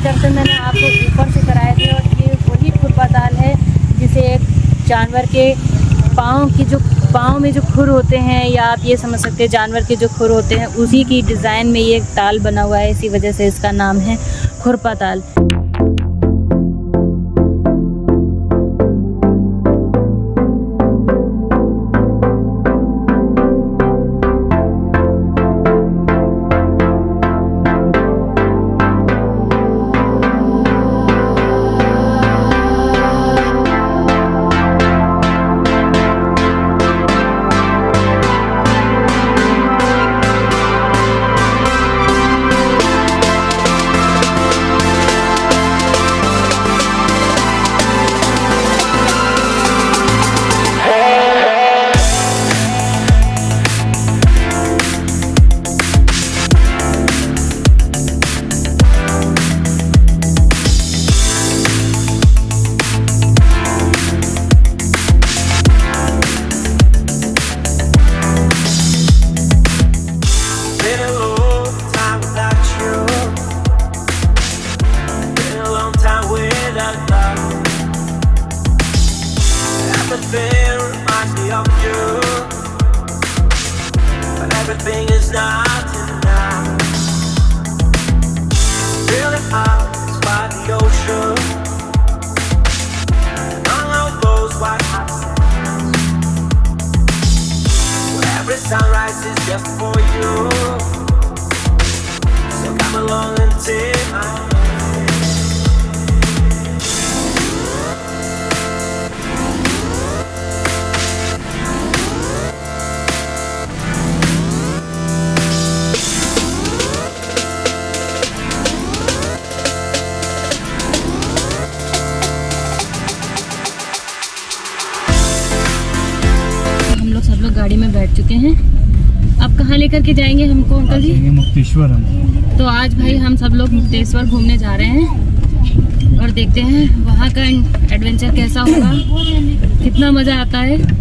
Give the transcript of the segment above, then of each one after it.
दर्शन मैंने आपको ऊपर से कराए थे और ये वही खुरपा ताल है जिसे एक जानवर के पाँव में जो खुर होते हैं, या आप ये समझ सकते हैं जानवर के जो खुर होते हैं, उसी की डिज़ाइन में ये ताल बना हुआ है। इसी वजह से इसका नाम है खुरपा ताल। Everything reminds me of you, but everything is not enough. Feeling out by the ocean, among all those white hot sands, where every sunrise is just for you. So come along and take my hand. सब लोग गाड़ी में बैठ चुके हैं। अब कहाँ लेकर के जाएंगे हमको अंकल जी? मुक्तेश्वर हम। तो आज भाई हम सब लोग मुक्तेश्वर घूमने जा रहे हैं और देखते हैं वहाँ का एडवेंचर कैसा होगा, कितना मज़ा आता है।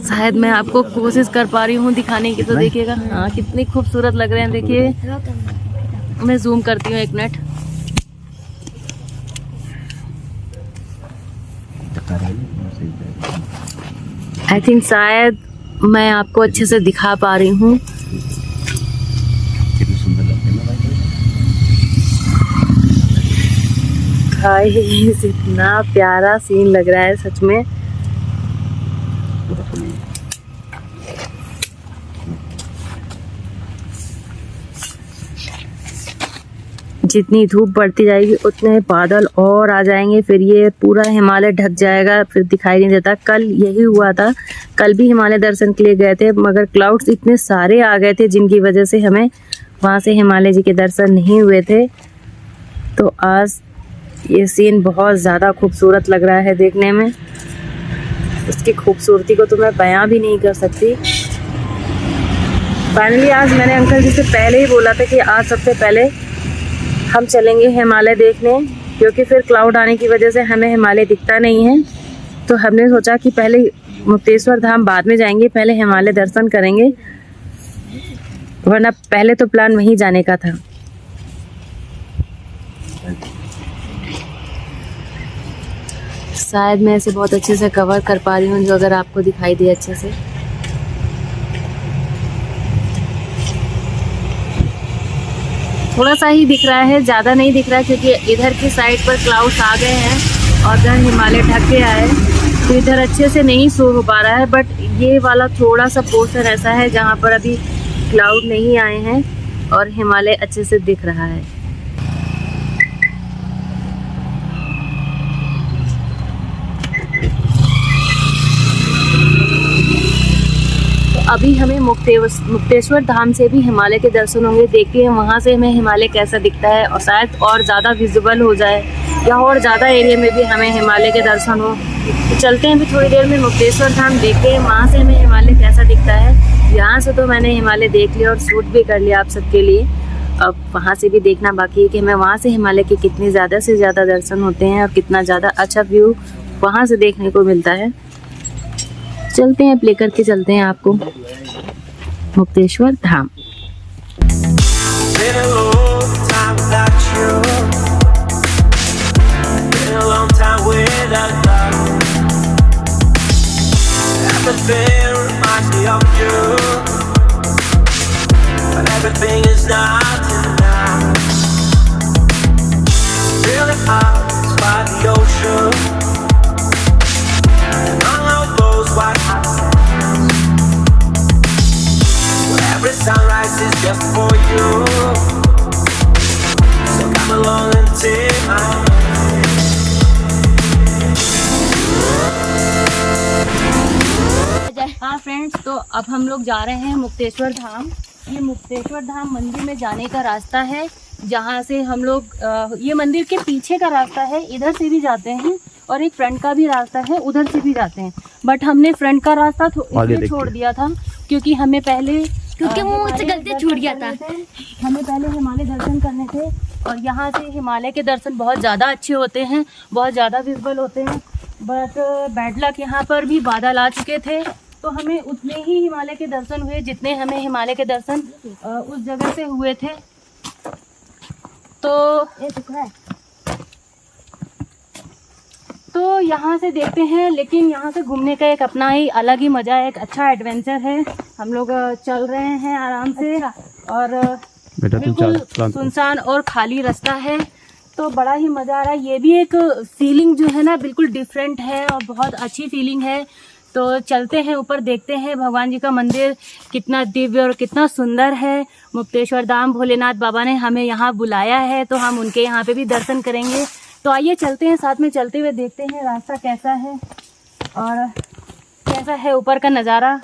शायद मैं आपको कोशिश कर पा रही हूँ दिखाने की, तो देखिएगा हाँ कितनी खूबसूरत लग रहे हैं। देखिए मैं जूम करती हूँ, एक मिनट। आई थिंक शायद मैं आपको अच्छे से दिखा पा रही हूँ। गाइस इतना प्यारा सीन लग रहा है सच में। जितनी धूप बढ़ती जाएगी उतने बादल और आ जाएंगे, फिर ये पूरा हिमालय ढक जाएगा, फिर दिखाई नहीं देता। कल यही हुआ था, कल भी हिमालय दर्शन के लिए गए थे, मगर क्लाउड्स इतने सारे आ गए थे जिनकी वजह से हमें वहाँ से हिमालय जी के दर्शन नहीं हुए थे। तो आज ये सीन बहुत ज़्यादा खूबसूरत लग रहा है देखने में। उसकी खूबसूरती को तो मैं बयां भी नहीं कर सकती। फाइनली आज मैंने अंकल जी से पहले ही बोला था कि आज सबसे पहले हम चलेंगे हिमालय देखने, क्योंकि फिर क्लाउड आने की वजह से हमें हिमालय दिखता नहीं है। तो हमने सोचा कि पहले मुक्तेश्वर धाम बाद में जाएंगे, पहले हिमालय दर्शन करेंगे, वरना पहले तो प्लान वहीं जाने का था। शायद मैं इसे बहुत अच्छे से कवर कर पा रही हूँ, जो अगर आपको दिखाई दे अच्छे से। थोड़ा सा ही दिख रहा है, ज़्यादा नहीं दिख रहा है, क्योंकि इधर की साइड पर क्लाउड्स आ गए हैं और इधर हिमालय ढक गया है, तो इधर अच्छे से नहीं शो हो पा रहा है। बट ये वाला थोड़ा सा पोर्शन ऐसा है जहाँ पर अभी क्लाउड नहीं आए हैं और हिमालय अच्छे से दिख रहा है। अभी हमें मुक्तेश्वर धाम से भी हिमालय के दर्शन होंगे। देखते हैं वहाँ से हमें हिमालय कैसा दिखता है, और शायद और ज़्यादा विजिबल हो जाए या और ज़्यादा एरिया में भी हमें हिमालय के दर्शन हो। तो चलते हैं अभी थोड़ी देर में मुक्तेश्वर धाम, देखते हैं वहाँ से हमें हिमालय कैसा दिखता है। यहाँ से तो मैंने हिमालय देख लिया और शूट भी कर लिया आप सबके लिए। अब वहाँ से भी देखना बाकी है कि हमें वहाँ से हिमालय के कितने ज़्यादा से ज़्यादा दर्शन होते हैं और कितना ज़्यादा अच्छा व्यू वहाँ से देखने को मिलता है। चलते हैं, प्ले करके चलते हैं आपको मुक्तेश्वर धाम। Been a long time without you. Been a long time without love. Everything reminds me of you, but everything is not enough. Feeling out by the ocean, and all of those white hot sands. Every sunrise is just for you, so come along and take my hand. हाँ friends, तो अब हम लोग जा रहे हैं मुक्तेश्वर धाम। ये मुक्तेश्वर धाम मंदिर में जाने का रास्ता है, जहाँ से हम लोग ये मंदिर के पीछे का रास्ता है, इधर से भी जाते हैं और एक फ्रंट का भी रास्ता है, उधर से भी जाते हैं। बट हमने फ्रंट का रास्ता इसलिए छोड़ दिया था क्योंकि हमें पहले वो मुझसे गलती छूट गया था। हमें पहले हिमालय दर्शन करने थे, और यहाँ से हिमालय के दर्शन बहुत ज़्यादा अच्छे होते हैं, बहुत ज़्यादा विजिबल होते हैं। बट बैड लक, यहाँ पर भी बादल आ चुके थे, तो हमें उतने ही हिमालय के दर्शन हुए जितने हमें हिमालय के दर्शन उस जगह से हुए थे। तो यहाँ से देखते हैं, लेकिन यहाँ से घूमने का एक अपना ही अलग ही मज़ा है, एक अच्छा एडवेंचर है। हम लोग चल रहे हैं आराम से, और बिल्कुल सुनसान और खाली रास्ता है, तो बड़ा ही मज़ा आ रहा है। ये भी एक फीलिंग जो है ना, बिल्कुल डिफरेंट है और बहुत अच्छी फीलिंग है। तो चलते हैं ऊपर, देखते हैं भगवान जी का मंदिर कितना दिव्य और कितना सुंदर है। मुक्तेश्वर धाम भोलेनाथ बाबा ने हमें यहाँ बुलाया है, तो हम उनके यहाँ पे भी दर्शन करेंगे। तो आइए चलते हैं, साथ में चलते हुए देखते हैं रास्ता कैसा है और कैसा है ऊपर का नज़ारा।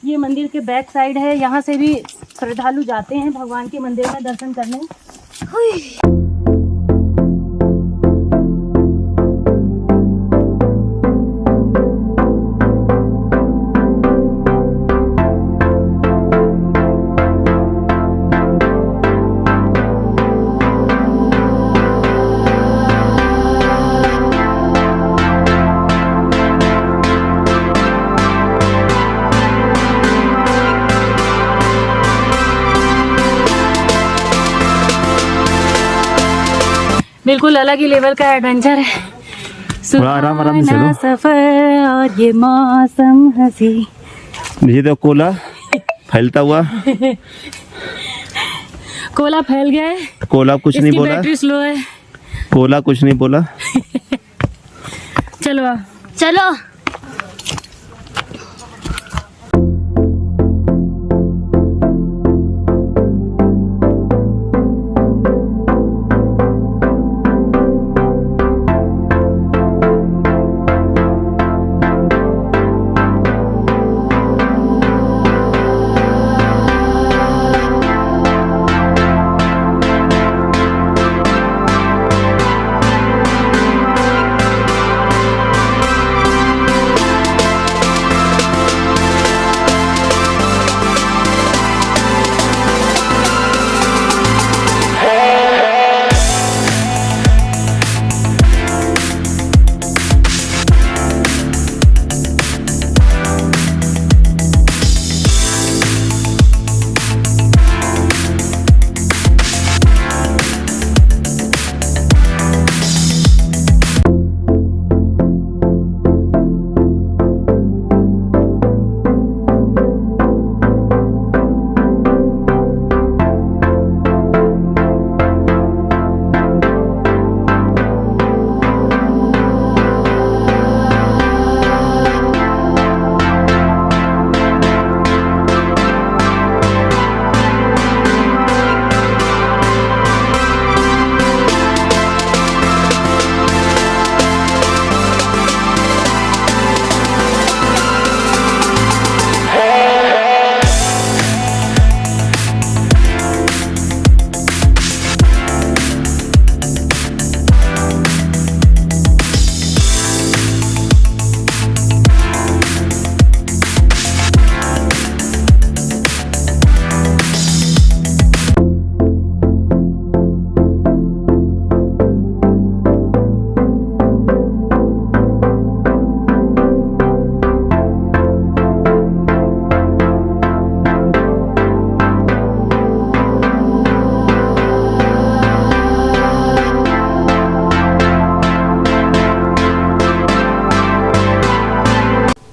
ये मंदिर के बैक साइड है, यहाँ से भी श्रद्धालु जाते हैं भगवान के मंदिर में दर्शन करने। बिल्कुल अलग ही लेवल का एडवेंचर है। आराम से चलो। सफर और ये मौसम हंसी। ये तो कोला फैलता हुआ। कोला फैल गया है। कोला कुछ नहीं बोला। बैटरी स्लो है। कोला कुछ नहीं बोला। चलो चलो।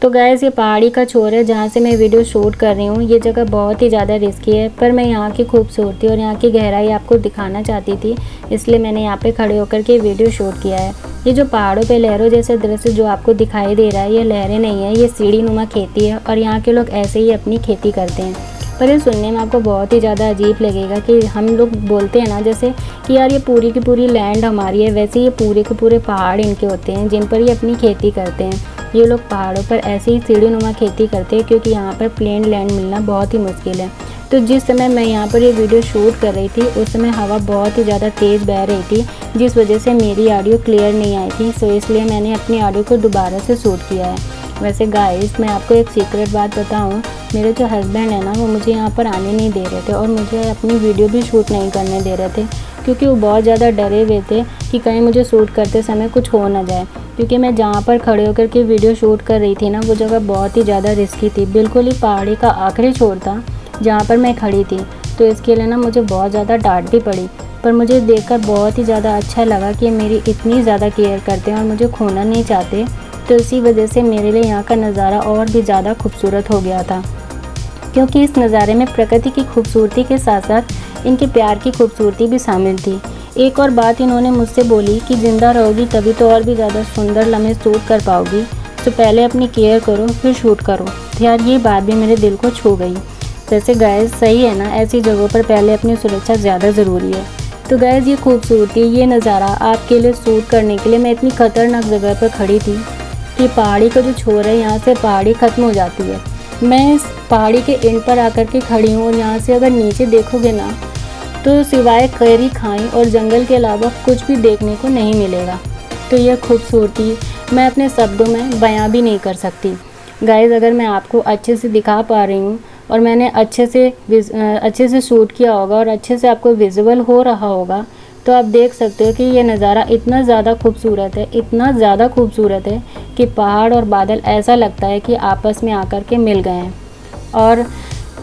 तो गाइस ये पहाड़ी का छोर है जहाँ से मैं वीडियो शूट कर रही हूँ। ये जगह बहुत ही ज़्यादा रिस्की है, पर मैं यहाँ की खूबसूरती और यहाँ की गहराई आपको दिखाना चाहती थी, इसलिए मैंने यहाँ पे खड़े होकर के वीडियो शूट किया है। ये जो पहाड़ों पे लहरों जैसे दृश्य जो आपको दिखाई दे रहा है, ये लहरें नहीं है, ये सीढ़ी नुमा खेती है और यहाँ के लोग ऐसे ही अपनी खेती करते हैं। पर ये सुनने में आपको बहुत ही ज़्यादा अजीब लगेगा कि हम लोग बोलते हैं ना जैसे कि यार ये पूरी की पूरी लैंड हमारी है, वैसे ये पूरे के पूरे पहाड़ इनके होते हैं जिन पर ये अपनी खेती करते हैं। ये लोग पहाड़ों पर ऐसे ही सीढ़ी नुमा खेती करते हैं क्योंकि यहाँ पर प्लेन लैंड मिलना बहुत ही मुश्किल है। तो जिस समय मैं यहाँ पर ये वीडियो शूट कर रही थी उस समय हवा बहुत ही ज़्यादा तेज़ बह रही थी, जिस वजह से मेरी ऑडियो क्लियर नहीं आई थी। सो इसलिए मैंने अपनी ऑडियो को दोबारा से शूट किया है। वैसे गाइस मैं आपको एक सीक्रेट बात बताऊं, मेरे जो हस्बैंड है ना वो मुझे यहाँ पर आने नहीं दे रहे थे और मुझे अपनी वीडियो भी शूट नहीं करने दे रहे थे, क्योंकि वो बहुत ज़्यादा डरे हुए थे कि कहीं मुझे शूट करते समय कुछ हो ना जाए। क्योंकि मैं जहाँ पर खड़े होकर के वीडियो शूट कर रही थी ना वो जगह बहुत ही ज़्यादा रिस्की थी, बिल्कुल ही पहाड़ी का आखिरी छोर था जहाँ पर मैं खड़ी थी। तो इसके लिए ना मुझे बहुत ज़्यादा डांट भी पड़ी, पर मुझे देखकर बहुत ही ज़्यादा अच्छा लगा कि मेरी इतनी ज़्यादा केयर करते हैं और मुझे खोना नहीं चाहते। तो इसी वजह से मेरे लिए यहाँ का नज़ारा और भी ज़्यादा खूबसूरत हो गया था, क्योंकि इस नज़ारे में प्रकृति की खूबसूरती के साथ साथ इनके प्यार की खूबसूरती भी शामिल थी। एक और बात इन्होंने मुझसे बोली कि ज़िंदा रहोगी तभी तो और भी ज़्यादा सुंदर लम्हे शूट कर पाओगी, तो पहले अपनी केयर करो फिर शूट करो। तो यार ये बात भी मेरे दिल को छू गई। वैसे गाइस सही है ना, ऐसी जगहों पर पहले अपनी सुरक्षा ज़्यादा ज़रूरी है। तो गाइस ये खूबसूरती, ये नज़ारा आपके लिए शूट करने के लिए मैं इतनी ख़तरनाक जगह पर खड़ी थी कि पहाड़ी का जो छोर है यहाँ से पहाड़ी ख़त्म हो जाती है। मैं इस पहाड़ी के एंड पर आकर के खड़ी हूँ और यहाँ से अगर नीचे देखोगे ना तो सिवाय कैरी खाई और जंगल के अलावा कुछ भी देखने को नहीं मिलेगा। तो यह खूबसूरती मैं अपने शब्दों में बयां भी नहीं कर सकती। गाइस अगर मैं आपको अच्छे से दिखा पा रही हूँ और मैंने अच्छे से शूट किया होगा और अच्छे से आपको विजुअल हो रहा होगा, तो आप देख सकते हो कि ये नज़ारा इतना ज़्यादा खूबसूरत है, इतना ज़्यादा खूबसूरत है कि पहाड़ और बादल ऐसा लगता है कि आपस में आकर के मिल गए हैं। और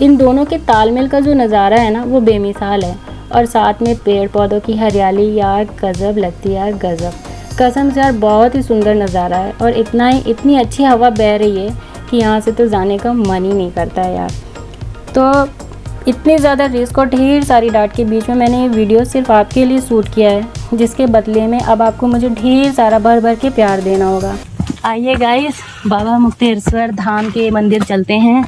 इन दोनों के तालमेल का जो नज़ारा है ना वो बेमिसाल है। और साथ में पेड़ पौधों की हरियाली, यार गज़ब लगती है यार, गज़ब कसम से यार, बहुत ही सुंदर नज़ारा है। और इतनी अच्छी हवा बह रही है कि यहाँ से तो जाने का मन ही नहीं करता है यार। तो इतनी ज़्यादा रिस्क और ढेर सारी डांट के बीच में मैंने ये वीडियो सिर्फ आपके लिए शूट किया है, जिसके बदले में अब आपको मुझे ढेर सारा भर भर के प्यार देना होगा। आइए गाइस बाबा मुक्तेश्वर धाम के मंदिर चलते हैं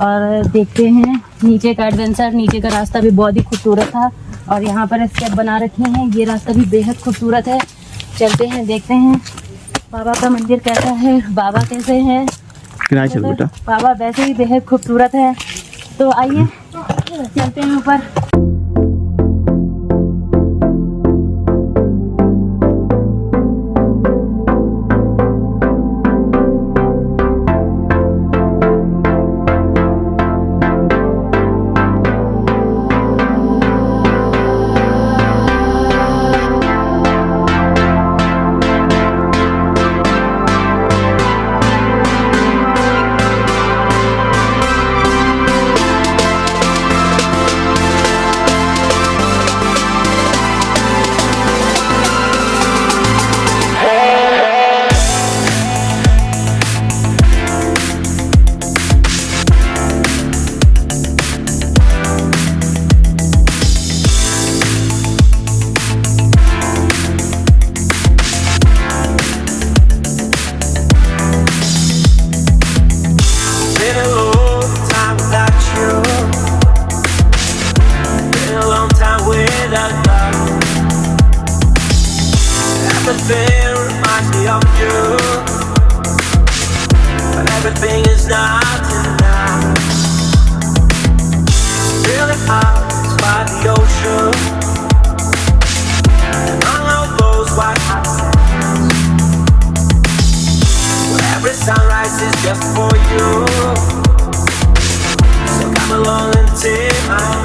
और देखते हैं नीचे का एडवेंचर। नीचे का रास्ता भी बहुत ही खूबसूरत था और यहाँ पर स्टेप बना रखे हैं, ये रास्ता भी बेहद खूबसूरत है। चलते हैं देखते हैं बाबा का मंदिर कैसा है, बाबा कैसे हैं। किनारे चल बेटा। बाबा वैसे ही बेहद खूबसूरत है। तो आइए चलते हैं ऊपर। Been a long time without you. Been a long time without love. Everything reminds me of you, but everything is not enough. Really hot by the ocean, and I know those white hot sands, where every sunrise is just for you. So come along and take my hand.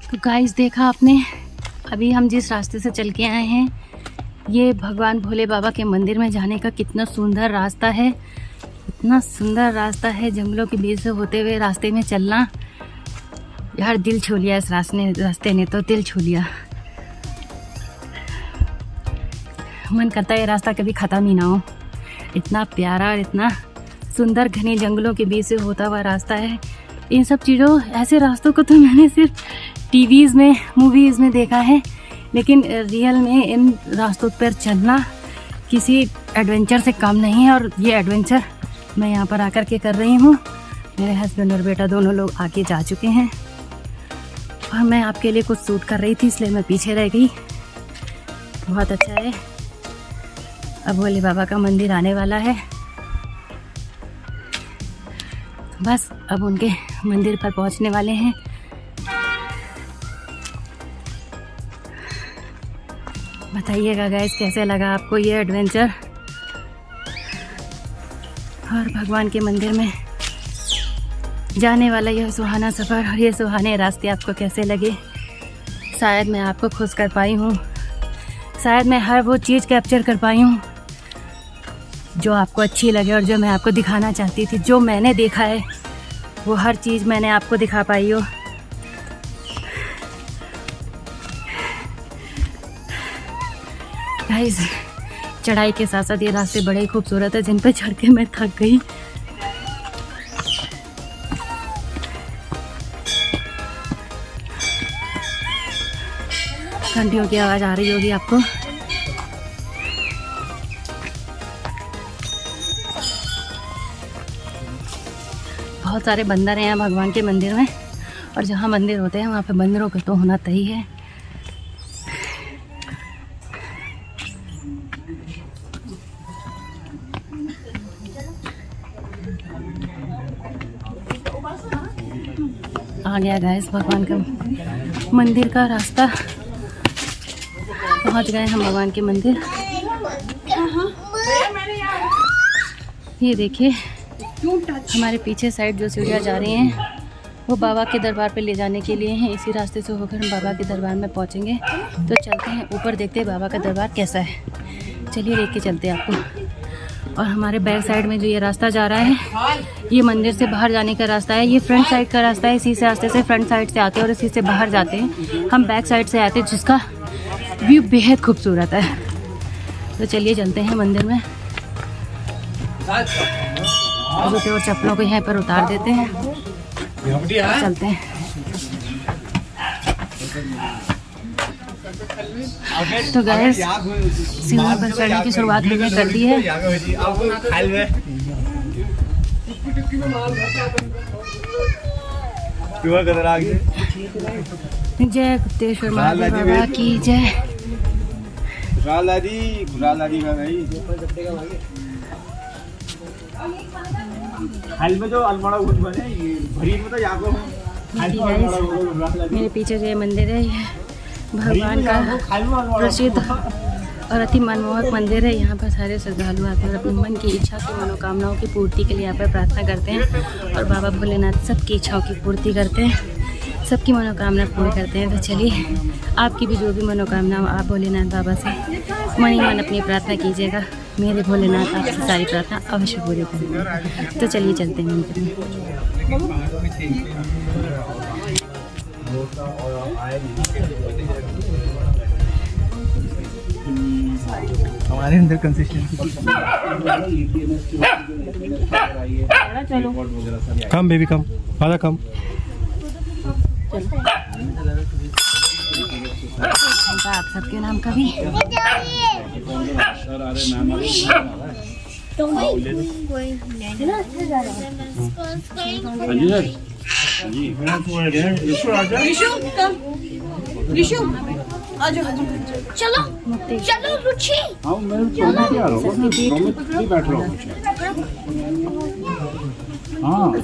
तो guys देखा आपने, अभी हम जिस रास्ते से चल के आए हैं ये भगवान भोले बाबा के मंदिर में जाने का कितना सुंदर रास्ता है। इतना सुंदर रास्ता है, जंगलों के बीच से होते हुए रास्ते में चलना। यार दिल छू लिया इस रास्ते ने तो दिल छू लिया। मन करता है ये रास्ता कभी ख़त्म ही ना हो। इतना प्यारा और इतना सुंदर घने जंगलों के बीच से होता हुआ रास्ता है। इन सब चीज़ों, ऐसे रास्तों को तो मैंने सिर्फ टीवीज़ में, मूवीज़ में देखा है, लेकिन रियल में इन रास्तों पर चलना किसी एडवेंचर से कम नहीं है। और ये एडवेंचर मैं यहाँ पर आकर के कर रही हूँ। मेरे हस्बैंड और बेटा दोनों लोग आगे जा चुके हैं और मैं आपके लिए कुछ शूट कर रही थी, इसलिए मैं पीछे रह गई। बहुत अच्छा है। अब भोले बाबा का मंदिर आने वाला है, बस अब उनके मंदिर पर पहुंचने वाले हैं। बताइएगा गाइस कैसे लगा आपको ये एडवेंचर और भगवान के मंदिर में जाने वाला यह सुहाना सफ़र और ये सुहाने रास्ते आपको कैसे लगे। शायद मैं आपको खुश कर पाई हूँ, शायद मैं हर वो चीज़ कैप्चर कर पाई हूँ जो आपको अच्छी लगे और जो मैं आपको दिखाना चाहती थी। जो मैंने देखा है वो हर चीज़ मैंने आपको दिखा पाई हो। गाइस चढ़ाई के साथ साथ ये रास्ते बड़े ही खूबसूरत है, जिन पर चढ़ के मैं थक गई। घंटियों की आवाज़ आ रही होगी आपको। बहुत सारे बंदर हैं यहाँ भगवान के मंदिर में, और जहाँ मंदिर होते हैं वहाँ पे बंदरों का तो होना तय है। आ गया गाइस भगवान का मंदिर का रास्ता, पहुँच गए हम भगवान के मंदिर। ये देखिए हमारे पीछे साइड जो सीढ़ियाँ जा रही हैं वो बाबा के दरबार पे ले जाने के लिए हैं। इसी रास्ते से होकर हम बाबा के दरबार में पहुँचेंगे। तो चलते हैं ऊपर, देखते हैं बाबा का दरबार कैसा है। चलिए देख के चलते हैं आपको। और हमारे बैक साइड में जो ये रास्ता जा रहा है ये मंदिर से बाहर जाने का रास्ता है। ये फ्रंट साइड का रास्ता है, इसी से रास्ते से फ्रंट साइड से आते हैं और इसी से बाहर जाते हैं। हम बैक साइड से आते हैं जिसका व्यू बेहद खूबसूरत है। तो चलिए चलते हैं मंदिर में। जूते और चप्पलों को यहाँ पर उतार देते हैं, चलते हैं। तो गैस सीढ़ियों पर चढ़ने की शुरुआत हमने कर दी है। जय गुप्तेश्वर महादेव बाबा की जय। जो अलमाड़ा बने भरी में तो याको मेरे पीछे जो ये मंदिर है ये भगवान का प्रसिद्ध और अति मनमोहक मंदिर है। यहाँ पर सारे श्रद्धालु आते हैं और अपनी मन की इच्छा की मनोकामनाओं की पूर्ति के लिए यहाँ पर प्रार्थना करते हैं और बाबा भोलेनाथ सबकी इच्छाओं की पूर्ति करते हैं, सबकी मनोकामना पूरी करते हैं। तो चलिए आपकी भी जो भी मनोकामना हो आप भोलेनाथ बाबा से मन ही मन अपनी प्रार्थना कीजिएगा। मेरे भोलेनाथ आपकी सारी प्रार्थना अवश्य पूरी करेंगे। तो चलिए चलते हैं मंदिर में। हमारे अंदर कंसिस्टेंसी कम बेबी कम आधा कम। आप सबके नाम का भी चलो चलो रुचि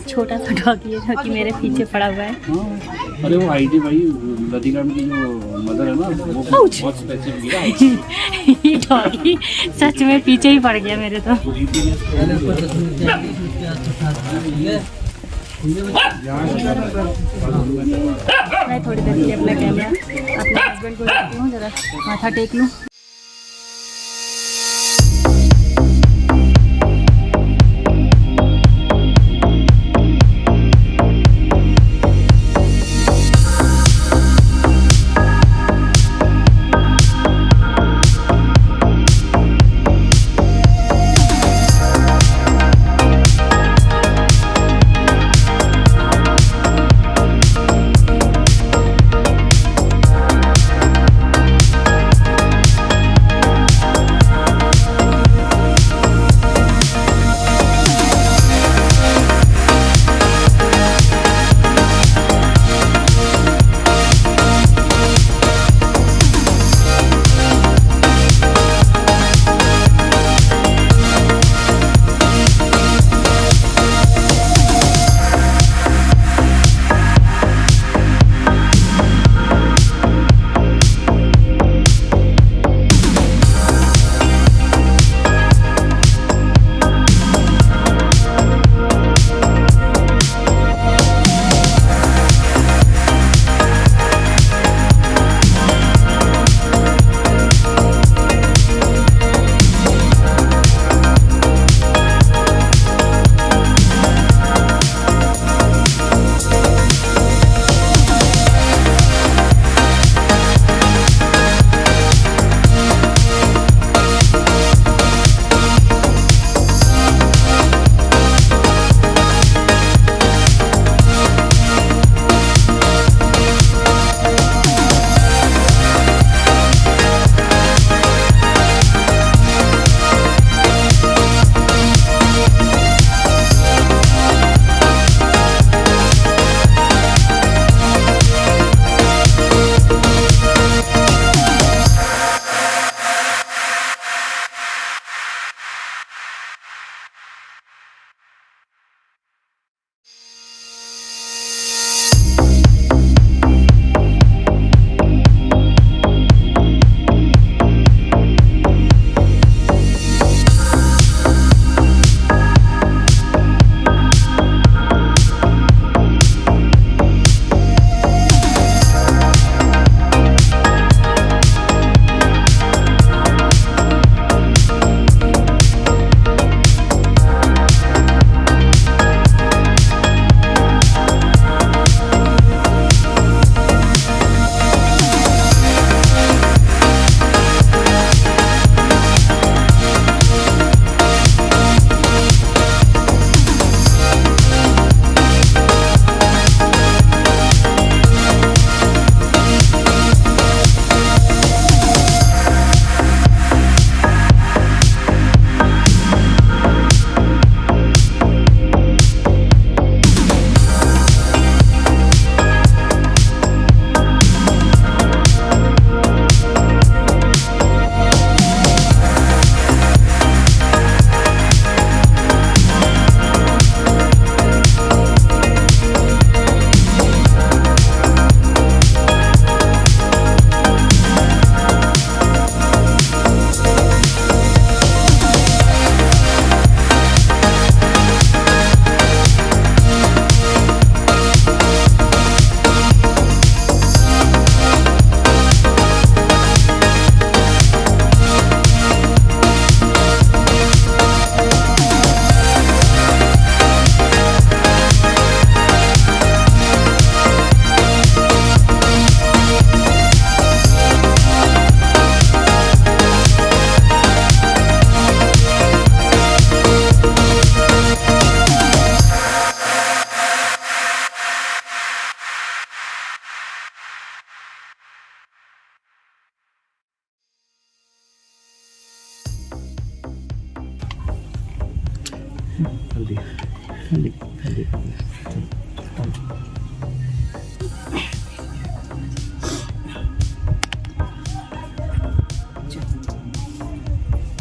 छोटा सा डॉगी है जो कि मेरे पीछे पड़ा हुआ है। अरे वो आईडी भाई लतिका की जो मदर है ना वो बहुत स्पेसिफिक है। ये डॉगी सच में पीछे ही पड़ गया मेरे तो। मैं थोड़ी देर के लिए अपना कैमरा अपने हस्बैंड को देती हूँ, जरा माथा टेक लूँ।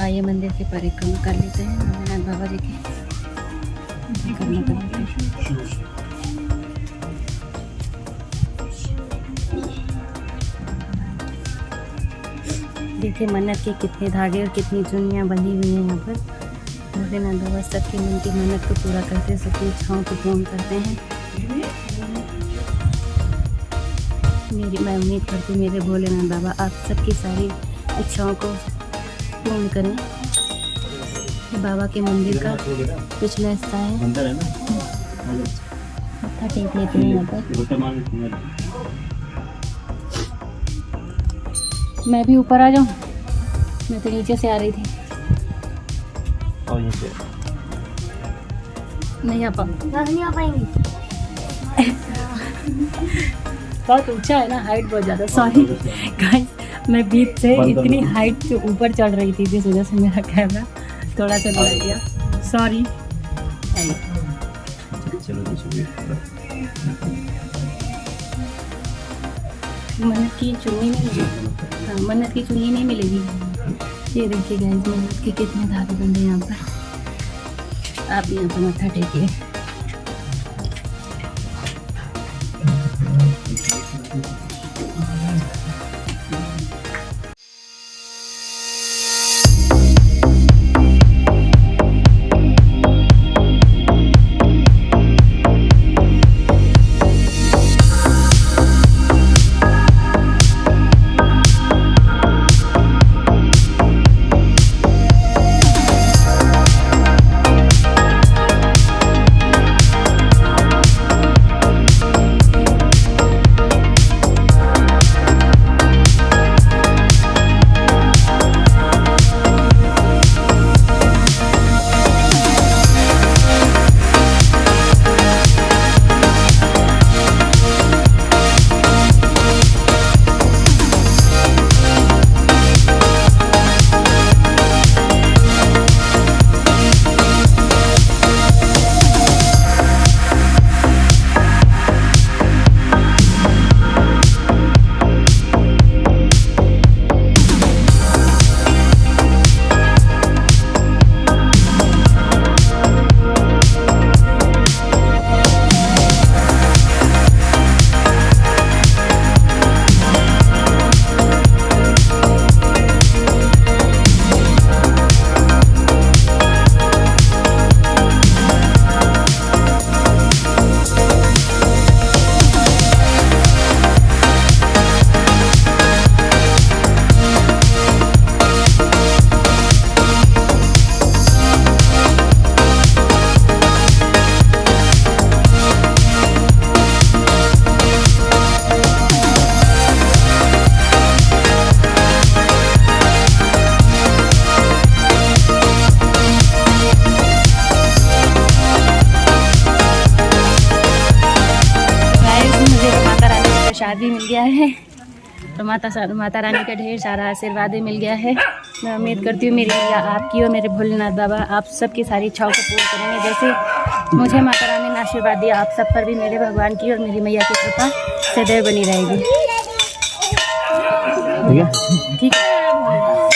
आइए मंदिर की परिक्रमा कर लेते हैं नाथ बाबा जी की परिक्रमा कर लेते हैं। देखिए मन्नत के कितने धागे और कितनी चुन्नियाँ बंधी हुई हैं यहाँ पर। भोलेनाथ बाबा सबकी मन की मन्नत को पूरा करते हैं, सबकी इच्छाओं को पूर्ण करते हैं। मैं उम्मीद करती हूँ मेरे भोलेनाथ बाबा आप सबकी सारी इच्छाओं को पूर्ण करें। बाबा के मंदिर का पिछला हिस्सा है, अंदर है ना मत्था टेक लेते हैं यहाँ पर। मैं भी ऊपर आ जाऊँ, मैं तो नीचे से आ रही थी, और ये पे नहीं आ पाऊँ। नहीं आ पाएंगी। बहुत ऊंचा है ना, हाइट बहुत ज़्यादा। सॉरी गाइस, मैं बीच से इतनी हाइट से ऊपर चढ़ रही थी जिस वजह से मेरा कैमरा थोड़ा सा बढ़ गया, सॉरी। चलो मन्नत की चुन्नी नहीं मिलेगी। हाँ, मन्नत की चुन्नी नहीं मिलेगी। ये देखिए गाइस, मन्नत के कितने धागे बंधे यहाँ पर। आप यहाँ पर मत्था टेकिए। प्रसाद भी मिल गया है और माता रानी का ढेर सारा आशीर्वाद भी मिल गया है। मैं उम्मीद करती हूँ मेरी मैया आपकी और मेरे भोलेनाथ बाबा आप सबकी सारी इच्छाओं को पूर्ण करेंगे। जैसे मुझे माता रानी ने आशीर्वाद दिया, आप सब पर भी मेरे भगवान की और मेरी मैया की कृपा सदैव बनी रहेगी। ठीक है। ठीक है।